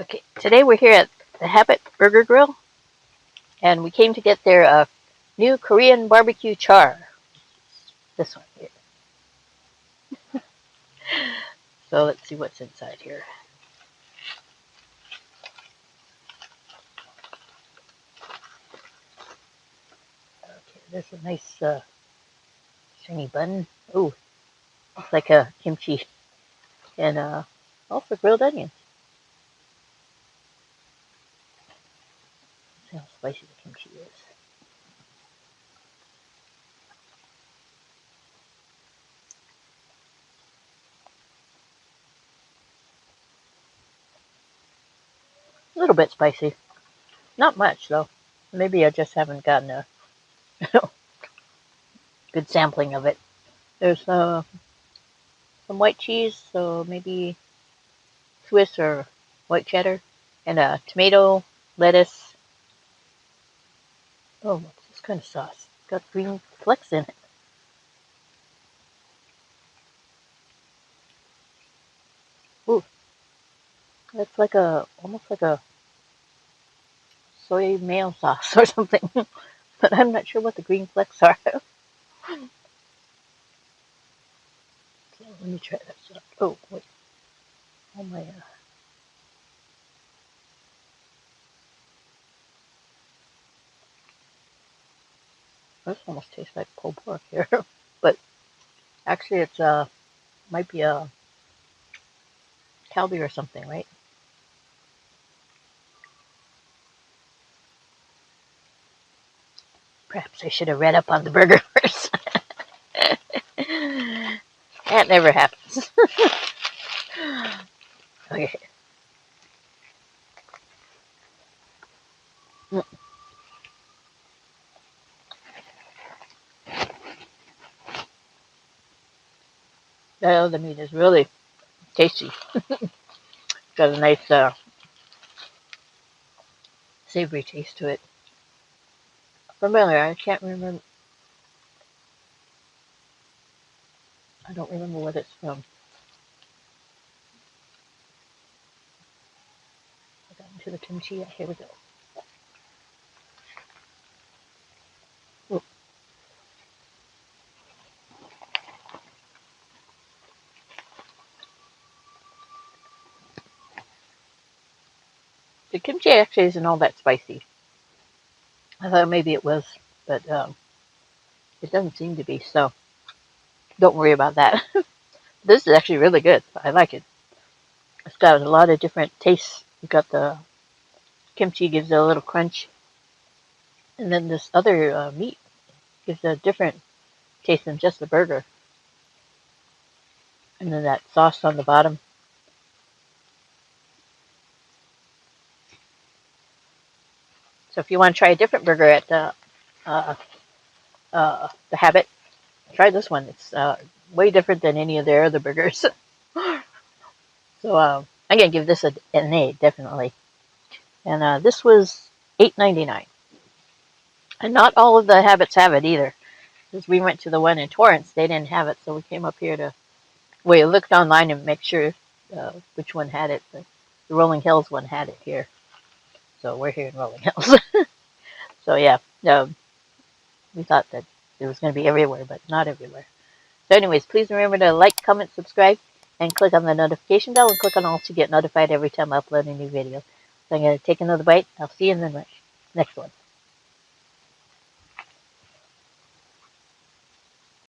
Okay, today we're here at the Habit Burger Grill, and we came to get their new Korean barbecue char. This one here. So let's see what's inside here. Okay, there's a nice shiny bun. Oh, looks like a kimchi and also grilled onions. Let's see how spicy the kimchi is. A little bit spicy. Not much though. Maybe I just haven't gotten a good sampling of it. There's some white cheese, so maybe Swiss or white cheddar, and a tomato, lettuce. Oh, what's this kind of sauce? It's got green flecks in it. Ooh, that's like almost like a soy mayo sauce or something. But I'm not sure what the green flecks are. So let me try that sauce. Oh, wait. Oh my. This almost tastes like pulled pork here. But actually, it's might be a Calbee or something, right? Perhaps I should have read up on the burger first. That never happens. Okay. Oh, the meat is really tasty. Got a nice savory taste to it. Familiar. I can't remember. I don't remember what it's from. I got into the kimchi. Here we go. Ooh. The kimchi actually isn't all that spicy. I thought maybe it was, but it doesn't seem to be. So don't worry about that. This is actually really good. I like it. It's got a lot of different tastes. You got the kimchi gives it a little crunch, and then this other meat gives a different taste than just the burger. And then that sauce on the bottom. So if you want to try a different burger at uh, the Habit, try this one. It's way different than any of their other burgers. So I'm gonna give this an A, definitely. And this was $8.99. And not all of the Habits have it either. Because we went to the one in Torrance, they didn't have it, so we came up here to. We looked online and make sure which one had it. The Rolling Hills one had it here, so we're here in Rolling Hills. So yeah, we thought that it was going to be everywhere, but not everywhere. So anyways, please remember to like, comment, subscribe, and click on the notification bell, and click on all to get notified every time I upload a new video. So I'm going to take another bite. I'll see you in the next one.